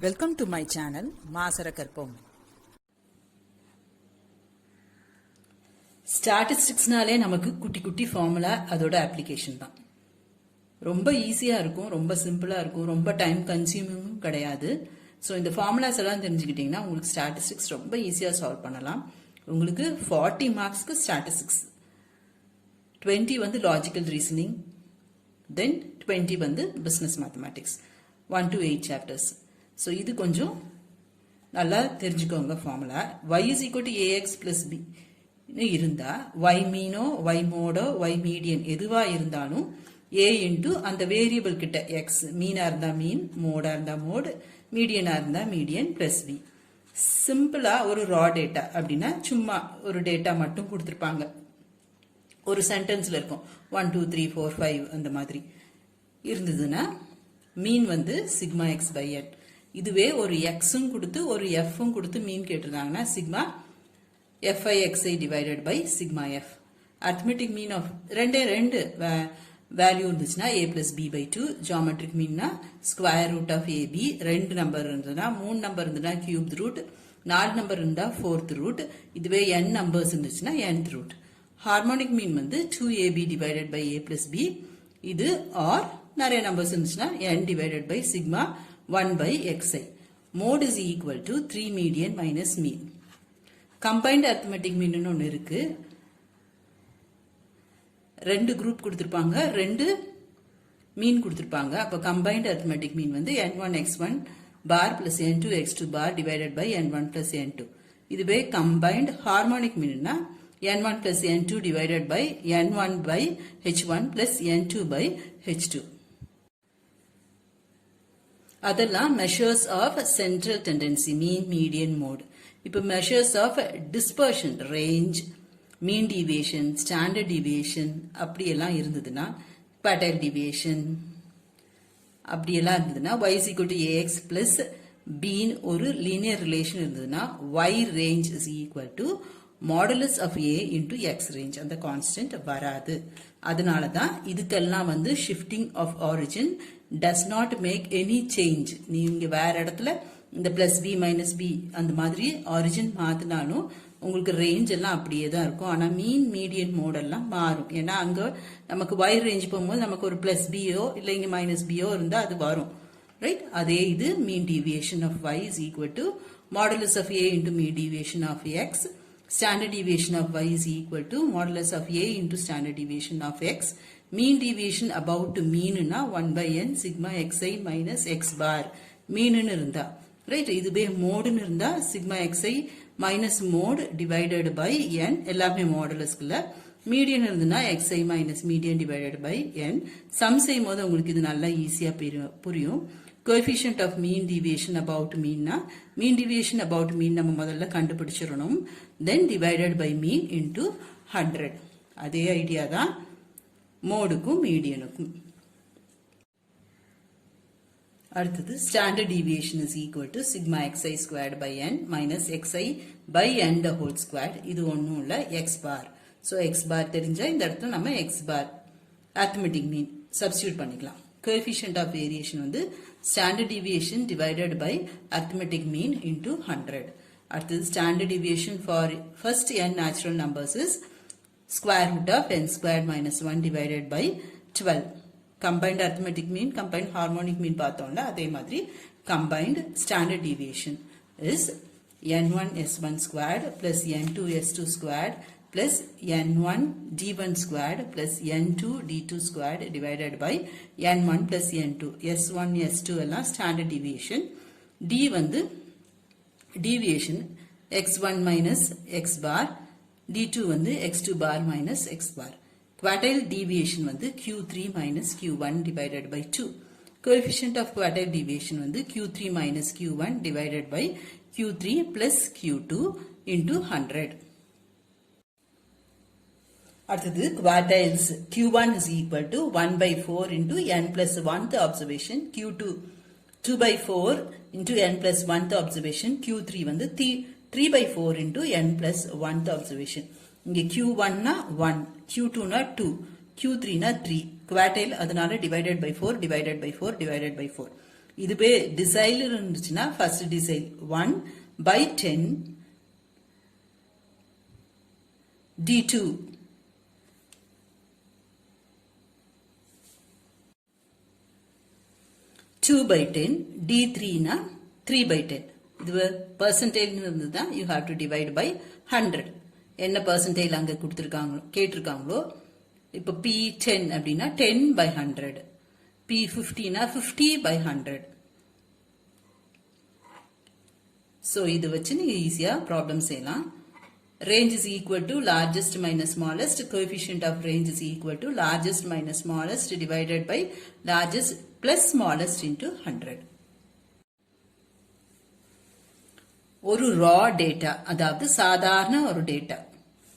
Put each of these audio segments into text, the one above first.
Welcome to my channel மாசர கற்போம். ஸ்டாட்டிஸ்டிக்ஸ்னாலே நமக்கு குட்டி குட்டி ஃபார்முலா அதோட அப்ளிகேஷன் தான். ரொம்ப ஈஸியாக இருக்கும், ரொம்ப சிம்பிளாக இருக்கும், ரொம்ப டைம் கன்சியூமிங்கும் கிடையாது. ஸோ இந்த ஃபார்முலாஸ் எல்லாம் தெரிஞ்சுக்கிட்டிங்கன்னா உங்களுக்கு ஸ்டாட்டிஸ்டிக்ஸ் ரொம்ப ஈஸியாக சால்வ் பண்ணலாம். உங்களுக்கு 40 மார்க்ஸ்க்கு ஸ்டாட்டிஸ்டிக்ஸ், 20 வந்து லாஜிக்கல் ரீசனிங், தென் 20 வந்து business mathematics, 1 to 8 chapters. So இது கொஞ்சம் நல்லா தெரிஞ்சுக்கோங்க formula. y is equal to ax plus b இருந்தா y மீனோ y மோடோ y மீடியன் எதுவா இருந்தாலும் a இன்டு அந்த வேரியபிள் கிட்ட x, மீனா இருந்தா மீன், மோடா இருந்தா மோடு, மீடியனா இருந்தா மீடியன் பிளஸ் b. சிம்பிளா ஒரு ரா டேட்டா அப்படின்னா சும்மா ஒரு டேட்டா மட்டும் கொடுத்துருப்பாங்க. ஒரு சென்டென்ஸ்ல இருக்கும் 1 2 3 4 5 அந்த மாதிரி இருந்ததுன்னா மீன் வந்து சிக்மா எக்ஸ் பை என். இதுவே ஒரு எக்ஸும் கொடுத்து ஒரு எஃப்பும் கொடுத்து மீன் கேட்டிருந்தாங்கன்னா sigma FIXI divided by sigma f. Arithmetic mean of ரெண்டு வேல்யூ இருந்துச்சுன்னா a plus b by 2. Geometric meanனா square root of ab. 2 number இருந்ததுன்னா, 3 நம்பர் இருந்ததுன்னா cubed root, 4 நம்பர் இருந்தா 4th root. இதுவே n நம்பர்ஸ் இருந்துச்சுன்னா nth root. Harmonic mean வந்து 2ab divided by a plus b. இது or நிறைய நம்பர்ஸ் இருந்துச்சுன்னா n divided by sigma 1 by xi. Mode is equal to 3 median minus mean. Combined arithmetic மீன் ஒன்று இருக்கு. ரெண்டு group கொடுத்துருப்பாங்க, ரெண்டு மீன் கொடுத்துருப்பாங்க. அப்போ கம்பைன்ட் அரித்மெட்டிக் மீன் வந்து n1 x1 bar plus n2 x2 bar divided by n1 plus n2. இதுவே கம்பைன்ட் ஹார்மோனிக் மீன்னா n1 plus n2 divided by n1 by h1 plus n2 by h2. அதெல்லாம் measures of central tendency, mean, median, mode. இப்போ measures of dispersion, range, mean deviation, standard deviation அப்படியெல்லாம் இருந்ததுன்னா, quartile deviation அப்படியெல்லாம் இருந்ததுன்னா y is equal to ax plus b ஒரு linear relation இருந்ததுன்னா y range is equal to modulus of a into x range. அந்த constant வராது. அதனால தான் இதுக்கெல்லாம் வந்து shifting of origin does not make any change. நீங்க வேற இடத்துல இந்த பிளஸ் பி மைனஸ் பி அந்த மாதிரி ஆரிஜின் மாத்தினாலும் உங்களுக்கு ரேஞ்ச் எல்லாம் அப்படியே தான் இருக்கும். ஆனா மீன், மீடியன், மோடெல்லாம் மாறும். ஏன்னா அங்க நமக்கு வைட் ரேஞ்ச் போகும்போது நமக்கு ஒரு பிளஸ் பியோ இல்லை இங்க மைனஸ் பியோ இருந்தா அது வரும், ரைட்? அதே இது mean deviation of y is equal to modulus of a into mean deviation of x. Standard deviation of y is equal to modulus of a into standard deviation of x. Mean deviation about mean na 1 by n sigma xi minus x bar. Mean இருந்தா right. இதுவே மோடுன்னு இருந்தா sigma X I minus mode divided by N, எல்லாமே மாடுலஸ்குள்ள. Median இருந்ததுன்னா X I minus median divided by N. Sum செய்யும் போது உங்களுக்கு இது நல்லா ஈஸியா புரியும். Coefficient of mean deviation about மீன்னா, மீன் டிவியேஷன் அபவுட் மீன் நம்ம முதல்ல கண்டுபிடிச்சிடணும். Then divided by mean into 100. அதே ஐடியா தான் மோடுக்கும் மீடியனுக்கும். அடுத்தது standard deviation is equal to sigma X I squared by N minus x i by n the whole squared. இது ஒன்றும் இல்லை, x bar. So x bar தெரிஞ்சா இந்த இடத்துல நம்ம x bar arithmetic mean substitute பண்ணிக்கலாம். கோஎஃபிஷியன்ட் ஆஃப் வேரியேஷன் வந்து standard deviation divided by arithmetic mean into 100. அடுத்தது standard deviation for first n natural numbers is square root of n squared minus 1 divided by 12. combined arithmetic mean, combined harmonic mean பார்த்தோம்ல, அதே மாதிரி combined standard deviation is n1 s1 squared plus n2 s2 squared plus n1 d1 squared plus n2 d2 squared divided by n1 plus n2. s1 s2 எல்லாம் standard deviation. d வந்து deviation x1 minus x bar, d2 வந்து x2 bar minus x bar. Quartile deviation வந்து Q3 minus Q1 divided by 2. Coefficient of quartile deviation வந்து Q3 minus Q1 divided by Q3 plus Q2 into 100. அடுத்தது quartiles. Q1 is equal to 1 by 4 into n plus 1th observation. Q2 2 by 4 into n plus 1th observation. Q3 வந்து 3 by 4 into n plus 1th observation. இங்க Q1 னா 1, Q2 னா 2, Q3 னா 3. Quartile அதனால divided by 4 divided by 4 divided by 4. இதுவே decile இருந்துச்சுன்னா first decile 1/10 d2 2/10 d3 னா 3/10. இது percentage இருந்ததுதான் you have to divide by 100. என்ன percentage அங்க கொடுத்திருக்காங்களோ கேட்டிருக்காங்களோ இப்ப P10 அப்படின்னா 10/100, P50 னா 50/100. so இது வச்சு நீங்க ஈஸியா ப்ராப்ளம் செய்யலாம். range is equal to largest minus smallest, coefficient of range is equal to largest minus smallest divided by largest plus smallest into 100. ஒரு raw data அதாவது சாதாரண ஒரு data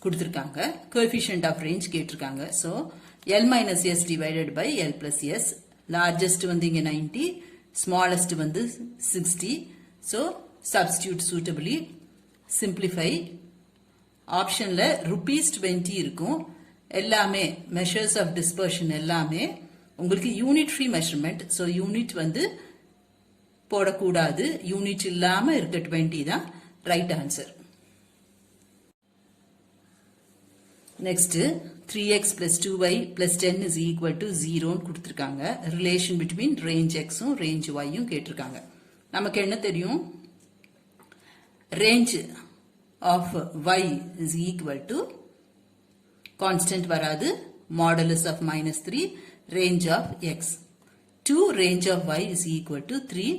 கொடுத்திருக்காங்க, coefficient of range கேட்டிருக்காங்க. so L minus S divided by L plus S, largest வந்து இங்க 90, smallest வந்து 60. so substitute suitably, simplify. ஆப்ஷன்ல ₹20 இருக்கும். எல்லாமே மெஷர்ஸ் ஆஃப் டிஸ்பர்ஷன் எல்லாமே உங்களுக்கு unit free measurement. So unit வந்து போடக்கூடாது, யூனிட் இல்லாம இருக்க 20 தான் right answer. Next 3x plus 2y plus 10 is equal to 0 கொடுத்திருக்காங்க. ரிலேஷன் பிட்வீன் ரேஞ்ச் எக்ஸும் ரேஞ்ச் ஒய்யும் கேட்டிருக்காங்க. நமக்கு என்ன தெரியும், range of y is equal to constant வராது, modulus of -3 range of x. 2 range of y is equal to 3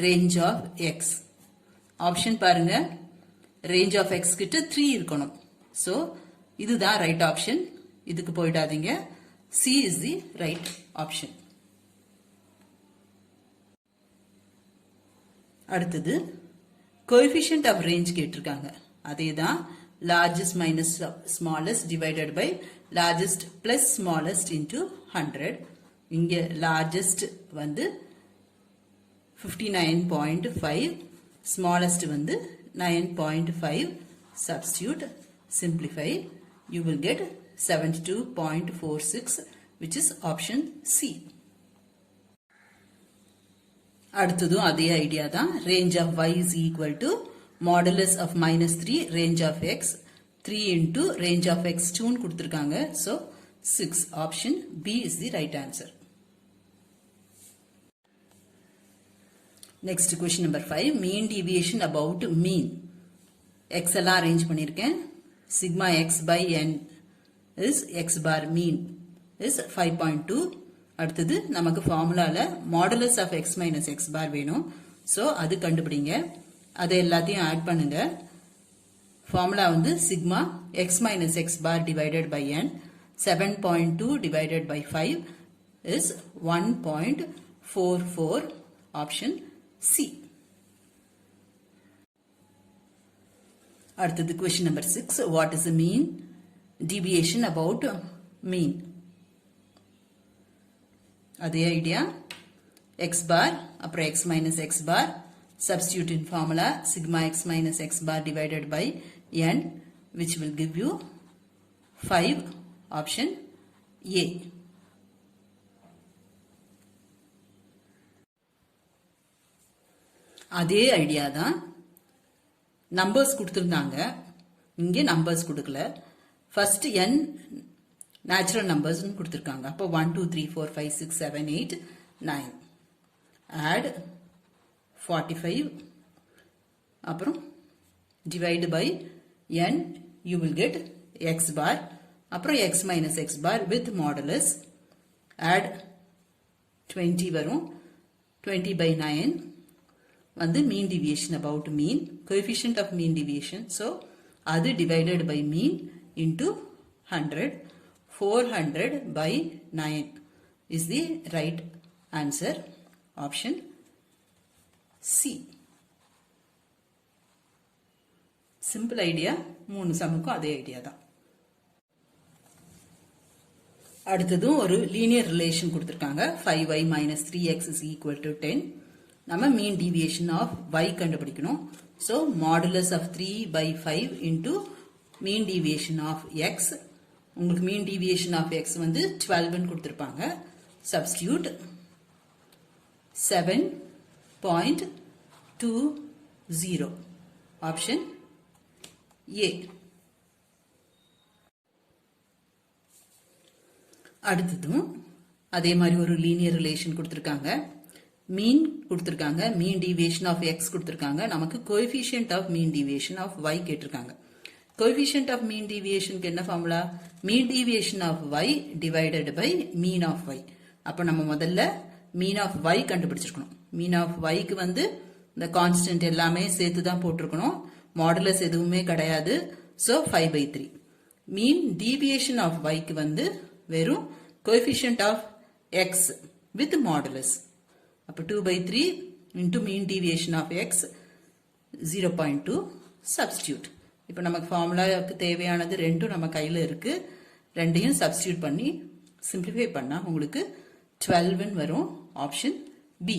range of x. Option பாருங்க, range of x கிட்ட 3 இருக்கணும். so இதுதான் ரைட் ஆப்ஷன், இதுக்கு போயிடாதீங்க. C is the right option. அடுத்தது coefficient of range கேட்டிருக்காங்க. அதேதான் largest minus smallest divided by largest plus smallest into 100. இங்க largest வந்து 59.5, smallest வந்து 9.5. substitute, simplify, you will get 72.46, which is option C. அடுத்ததும் அதே ஐடியா தான். range of y is equal to modulus of -3 range of x, 3 into range of x 2 கொடுத்திருக்காங்க. so 6, option B is the right answer. next question number 5, mean deviation about mean. x எல்லாம் arrange பண்ணிருக்கேன். sigma x by n is x bar, mean is 5.2. அடுத்தது நமக்கு ஃபார்முலால modulus of x minus x bar வேணும். so அது கண்டுபிடிங்க. அதை எல்லாத்தையும் add பண்ணுங்க. ஃபார்முலா வந்து sigma x minus x bar divided by n, 7.2 divided by 5 is 1.44, option C. அடுத்தது question number 6, what is the mean deviation about mean? அதே idea, x bar அப்புறம் x minus x bar, substitute in formula sigma x minus x bar divided by n, which will give you 5, option A. அதே idea தான். Numbers கொடுத்திருந்தாங்க, இங்கே numbers கொடுக்கல. First n natural numbers கொடுத்திருக்காங்க. அப்போ 1 2 3 4 5 6 7 8 9, add 45, அப்புறம் divide by n, you will get x bar, அப்புறம் x minus x bar with modulus, add 20 வரும். 20 by 9 வந்து mean deviation about mean, coefficient of mean deviation. so அது divided by mean into 100. 400 by 9 is the right answer, option C. simple idea, மூணு சமுக்கும் அதே idea தான். அடுத்ததும் ஒரு linear relation கொடுத்திருக்காங்க. 5y minus 3x is equal to 10. நம்ம mean deviation of y கண்டுபிடிக்கணும். so modulus of 3 by 5 into mean deviation of x. உங்களுக்கு mean deviation of x வந்து 12 கொடுத்திருப்பாங்க. substitute 7 0.20. Option A. அடுத்ததும் அதே மாதிரி ஒரு லீனியர் ரிலேஷன் கொடுத்திருக்காங்க. மீன் கொடுத்திருக்காங்க, மீன் டீவியேஷன் ஆஃப் x கொடுத்திருக்காங்க, நமக்கு coefficient of mean deviation of y கேட்டிருக்காங்க. கோஎஃபிஷியன்ட் ஆஃப் மீன் டீவியேஷனுக்கு என்ன formula? Mean deviation of y divided by mean of y. அப்ப நம்ம முதல்ல மீன் ஆஃப் y கண்டுபிடிச்சிருக்கணும். மீன் ஆஃப் yக்கு வந்து இந்த கான்ஸ்டன்ட் எல்லாமே சேர்த்து தான் போட்டிருக்கணும், மாடுலஸ் எதுவுமே கிடையாது. ஸோ 5/3. மீன் டீவியேஷன் ஆஃப் yக்கு வந்து வெறும் coefficient of x with modulus. அப்ப 2/3 into mean deviation of x 0.2 substitute. இப்ப நமக்கு ஃபார்முலாவுக்கு தேவையானது ரெண்டும் நம்ம கையில இருக்கு. ரெண்டையும் சப்ஸ்டியூட் பண்ணி சிம்பிளிஃபை பண்ணா உங்களுக்கு 12 வரும். Option B.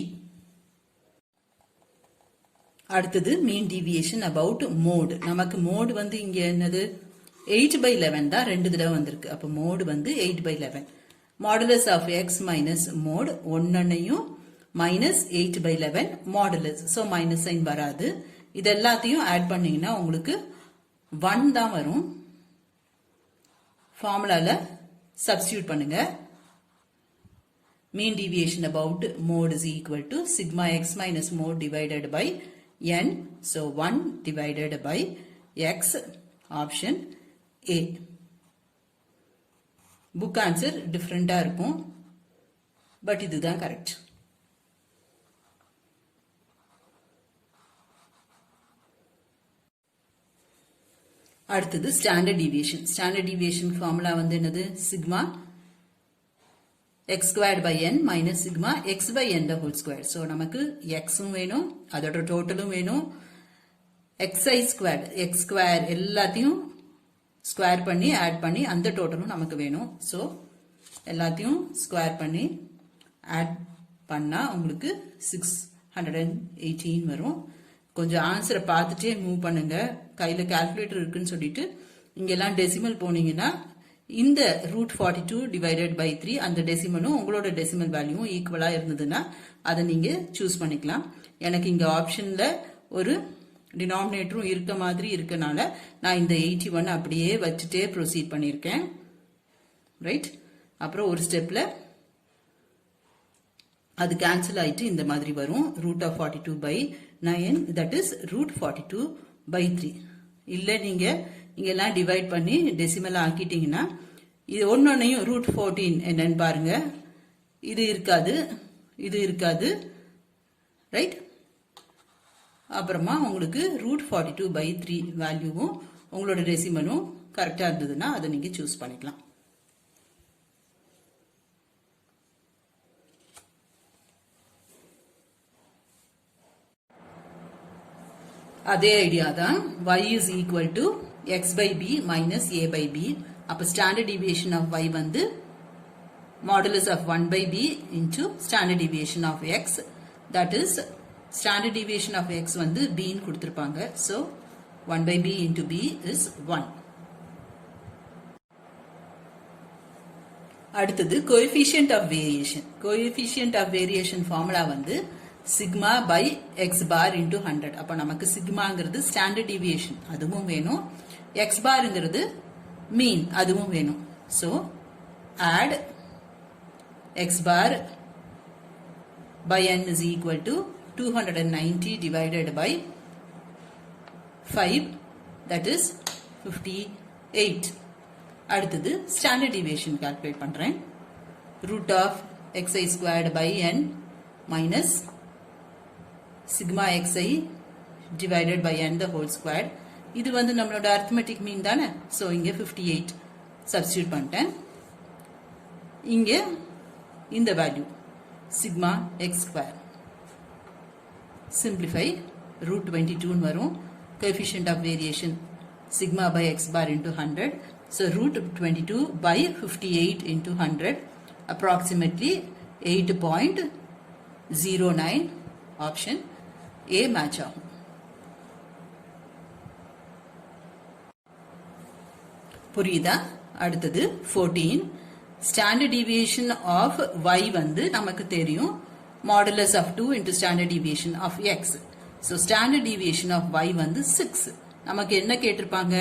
அடுத்தது மீன் டீவியேஷன் அபவுட் மோடு. நமக்கு மோடு வந்து இங்க என்னது 8/11 தான் 2 தடவை வந்திருக்கு. அப்ப மோடு வந்து 8/11. Modulus of x minus mode ஒன்னையும் minus 8/11 modulus. So minus sign வராது. இது எல்லாத்தையும் ஆட் பண்ணீங்கன்னா உங்களுக்கு 1 தான் வரும். ஃபார்முலால சப்ஸ்டியூட் பண்ணுங்க. Mean deviation about mode is equal to sigma x minus mode divided by n. So 1 divided by x. Option A. Book answer டிஃபரெண்டா இருக்கும், பட் இதுதான் கரெக்ட். அடுத்தது standard deviation. Standard deviation formula வந்து என்னது? Sigma x squared by n minus sigma x by n the whole square. So நமக்கு xம் வேணும், அதோட டோட்டலும் வேணும். xi squared, x square எல்லாத்தையும் ஸ்கொயர் பண்ணி ஆட் பண்ணி அந்த டோட்டலும் நமக்கு வேணும். ஸோ எல்லாத்தையும் ஸ்கொயர் பண்ணி ஆட் பண்ணா உங்களுக்கு 618 வரும். கொஞ்சம் ஆன்சரை பார்த்துட்டே மூவ் பண்ணுங்க. கையில கால்குலேட்டர் இருக்குன்னு சொல்லிட்டு இங்கெல்லாம் டெசிமல் போனீங்கன்னா இந்த √42 டிவைடட் பை 3 அந்த டெசிமலும் உங்களோட டெசிமல் வேல்யூவும் ஈக்குவலா இருந்ததுன்னா அதை நீங்க சூஸ் பண்ணிக்கலாம். எனக்கு இங்க ஆப்ஷன்ல ஒரு டினாமினேட்டரும் இருக்க மாதிரி இருக்கனால நான் இந்த 81 அப்படியே வச்சுட்டே ப்ரொசீட் பண்ணியிருக்கேன். ரைட். அப்புறம் ஒரு ஸ்டெப்ல அது கேன்சல் ஆயிட்டு இந்த மாதிரி வரும். √42/9 தட் இஸ் √42/3. இல்ல நீங்க இங்கெல்லாம் டிவைட் பண்ணி டெசிமல் ஆக்கிட்டீங்கன்னா இது ஒன்னொன்னையும் √14 என்னன்னு பாருங்க. இது இருக்காது, இது இருக்காது. ரைட். அப்புறமா உங்களுக்கு √42/3 வேல்யூவும் உங்களோட டெசிமலும் கரெக்டா இருந்ததுன்னா அதை நீங்க சூஸ் பண்ணிக்கலாம். அதே ஐடியா தான். y is equal to x by b minus a by b. அப்ப ஸ்டாண்டர்ட் டிவியேஷன் ஆஃப் y வந்து modulus of 1/b into standard deviation of x. That is standard deviation of x வந்து b ன்னு கொடுத்திருப்பாங்க. So 1/b into b is 1. அடுத்தது coefficient of variation. Coefficient of variation formula வந்து sigma by x bar into 100. அப்ப நமக்கு சிக்மாங்கிறது standard deviation, அதுவும் வேணும். X பார்ங்கிறது மீன், அதுவும் வேணும். So add x bar by n is equal to 290 divided by 5, that is 58. அடுத்தது ஸ்டாண்டர்ட் டிவியேஷன் கால்குலேட் பண்றேன். Root of xi squared by n minus sigma xi divided by n the whole square. இது வந்து நம்மளோட arithmetic mean தானே. So இங்க 58 substitute பண்ணிட்டேன். இங்க இந்த value sigma x square. Simplify √22 வரும். Coefficient of variation sigma by x bar into 100. So √22 by 58 into 100, approximately 8.09. Option A match ஆகும். புரியுதா? அடுத்தது 14. ஸ்டாண்டர்ட் டிவியேஷன் ஆஃப் y வந்து நமக்கு தெரியும் modulus of 2 into standard deviation of x. So standard deviation of y வந்து 6. நமக்கு என்ன கேட்டிருப்பாங்க?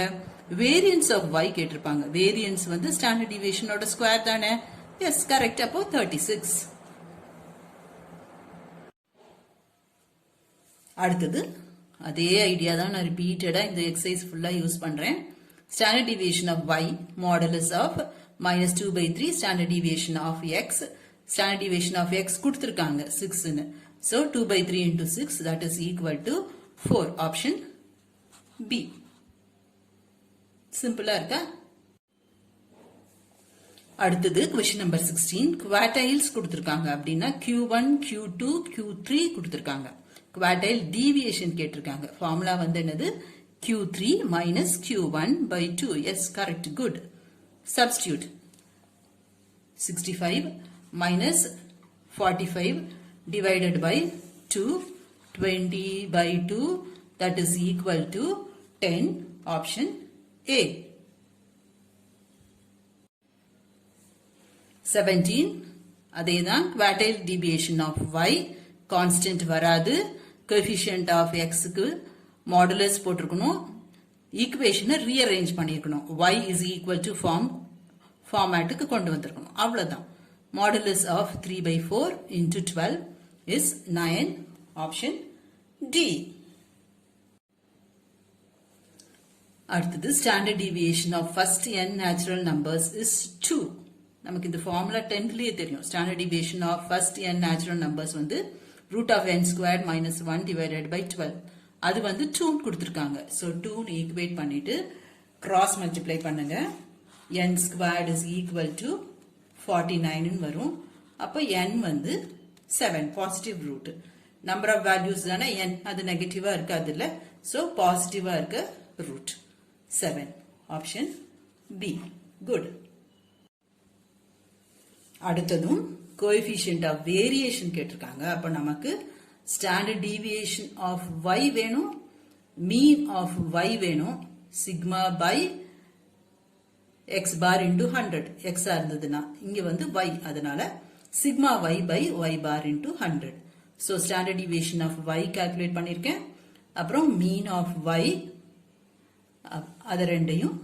variance of y கேட்டிருப்பாங்க. variance வந்து standard deviation ஓட ஸ்கொயர் தானே? yes, correct. அப்போ 36. அடுத்தது அதே ஐடியா தான் நான் ரிப்பீட்டடா இந்த எக்ஸசைஸ் ஃபுல்லா யூஸ் பண்றேன். standard deviation of y modulus of minus 2 by 3 standard deviation of x. Standard deviation of x கொடுத்திருக்காங்க 6 ன்னு. So 2 by 3 into 6 that is equal to 4. Option B. சிம்பிளா இருக்கா? அடுத்தது question number 16. Quartiles கொடுத்திருக்காங்க அப்படின்னா Q1, Q2, Q3 கொடுத்திருக்காங்க. Quartile deviation கேட்டிருக்காங்க. Formula வந்து என்னது? Q3 minus Q1 by 2. Yes, correct. Good. Substitute. 65 minus 45 divided by 2. 20 by 2. That is equal to 10. Option A. 17. அதேதான் quartile deviation of y. Constant வராது. Coefficient of x க்கு modulus போட்டிருக்கணும். ஈக்குவேஷனை rearrange பண்ணிருக்கணும். y is equal to ஃபார்மேட்டுக்கு கொண்டு வந்திருக்கணும். அவ்வளவுதான். Modulus of 3 by 4 into 12 is 9. Option D. அடுத்தது standard deviation of first n natural numbers is 2. நமக்கு இந்த ஃபார்முலா 10th தெரியும். standard deviation of first n natural numbers வந்து root of n squared minus 1 divided by 12. அது வந்து 2 கொடுத்திருக்காங்க. So 2 equate பண்ணிட்டு cross multiply பண்ணுங்க. n squared is equal to 49 ன்னு வரும். அப்ப n வந்து 7 positive root. Number of values தானே n, அது நெகட்டிவா இருக்காது இல்ல. So பாசிட்டிவா இருக்க ரூட் 7. Option B. குட். அடுத்ததும் கோஎஃபிஷியன்ட் ஆஃப் வேரியேஷன் கேட்டிருக்காங்க. அப்ப நமக்கு ஸ்டாண்டர்ட் டீவியேஷன் ஆஃப் y வேணும், மீன் ஆஃப் y வேணும். Sigma by x bar into 100. x இருந்ததுன்னா இங்க வந்து y, அதனால sigma y by y bar into 100. So standard deviation of y calculate பண்ணிருக்கேன். அப்புறம் mean of y அது ரெண்டையும்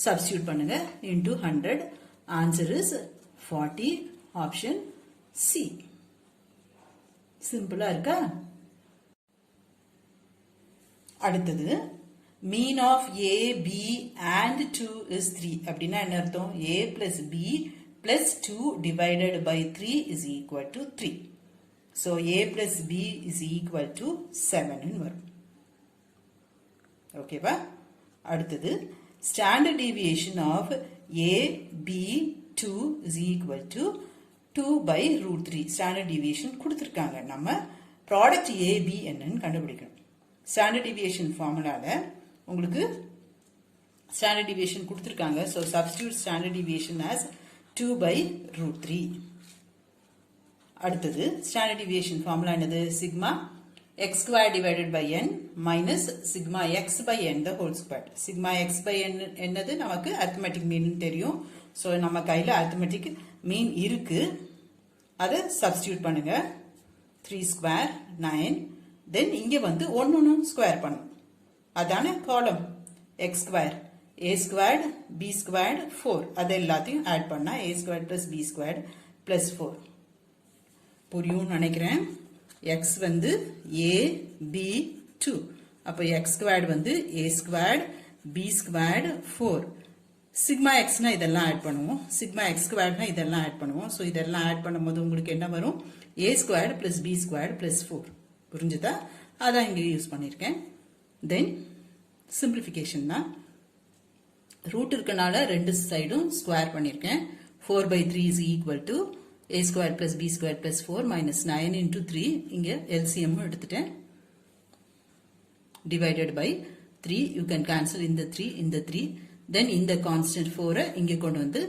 substitute பண்ணுங்க into 100. Answer is 40. Option C. சிம்பிளா இருக்கா? அடுத்தது mean of a, b and 2 is 3. அப்படின்னா என்ன அர்த்தம்? a plus b plus 2 divided by 3 is equal to 3. So a plus b is equal to 7 ன்னு வரும். ஓகேவா? அடுத்தது standard deviation of a, b, 2 is equal to 2 by root 3. standard deviation கொடுத்திருக்காங்க. நம்ம product a, b என்னன்னு கண்டுபிடிக்கணும். standard deviation ஃபார்முலால உங்களுக்கு standard deviation கொடுத்திருக்காங்க. So substitute standard deviation as 2 by root 3. அடுத்தது standard deviation formula என்னது? sigma x square divided by n minus sigma x by n the whole square. sigma x by n என்னது? நமக்கு arithmetic mean தெரியும். So நம்ம கையில arithmetic mean இருக்கு. அதை substitute பண்ணுங்க. 3 square 9. then இங்க வந்து ஒன்னு ஸ்கொயர் பண்ணும். அதான காலம். x square a squared b squared 4. அது எல்லாத்தையும் ஆட் பண்ணா a squared plus b squared plus 4. புரியும் நினைக்கிறேன். x வந்து a b 2. அப்ப x squared வந்து a squared b squared 4. sigma x னா இதெல்லாம் ஆட் பண்ணுவோம். sigma x squared னா இதெல்லாம் ஆட் பண்ணுவோம். சோ இதெல்லாம் ஆட் பண்ணும்போது உங்களுக்கு என்ன வரும்? a squared plus b squared plus 4. புரிஞ்சுதா? அதான் இங்க யூஸ் பண்ணிருக்கேன். then simplification தான். ரூட் இருக்கனால ரெண்டு சைடும் ஸ்கொயர் பண்ணிருக்கேன். 4 by 3 is equal to a squared plus b squared plus 4 minus 9 into 3. இங்க LCM எடுத்துட்டேன். divided by 3. you can cancel in the 3 in the 3. then இந்த constant 4 இங்க கொண்டு வந்து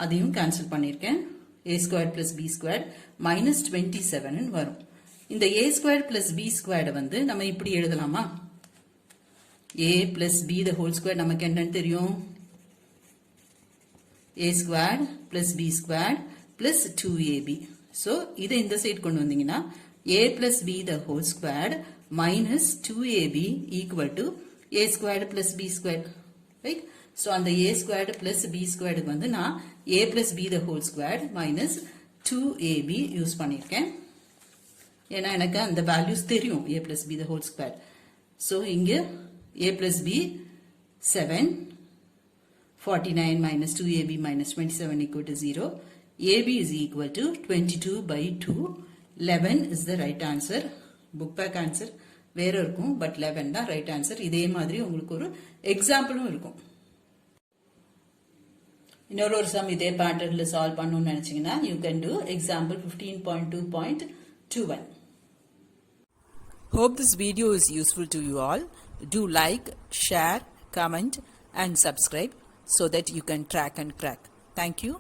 அதையும் cancel பண்ணிருக்கேன். a squared plus b squared minus 27 வரும். இந்த a squared plus b squared வந்து நம்ம இப்படி எழுதலாமா? a plus b the whole square நமக்கு என்னன்னு தெரியும்? a squared plus b squared plus 2ab. So இதை இந்த சைடு கொண்டு வந்தீங்கன்னா a plus b the whole squared minus 2ab equal to a squared plus b squared, right? So அந்த a squared plus b squared வந்து நான் a plus b the whole squared minus 2ab use பண்ணியிருக்கேன். ஏன்னா எனக்கு அந்த values தெரியும் a plus b the whole squared. So இங்கே a plus b 7, 49 minus 2ab minus 27 equal to 0. ab is equal to 22 by 2. 11 is the right answer. Book back answer வேற இருக்கும், but 11 தான் right answer. இதே மாதிரி உங்களுக்கு ஒரு எக்ஸாம்பிளும் இருக்கும். இன்னொரு சம் இதே பேட்டர்ன்ல சால்வ் பண்ணணும்னு நினைச்சீங்கன்னா you can do example 15.2.21. Hope this video is useful to you all. Do like, share, comment and subscribe so that you can track and crack. Thank you.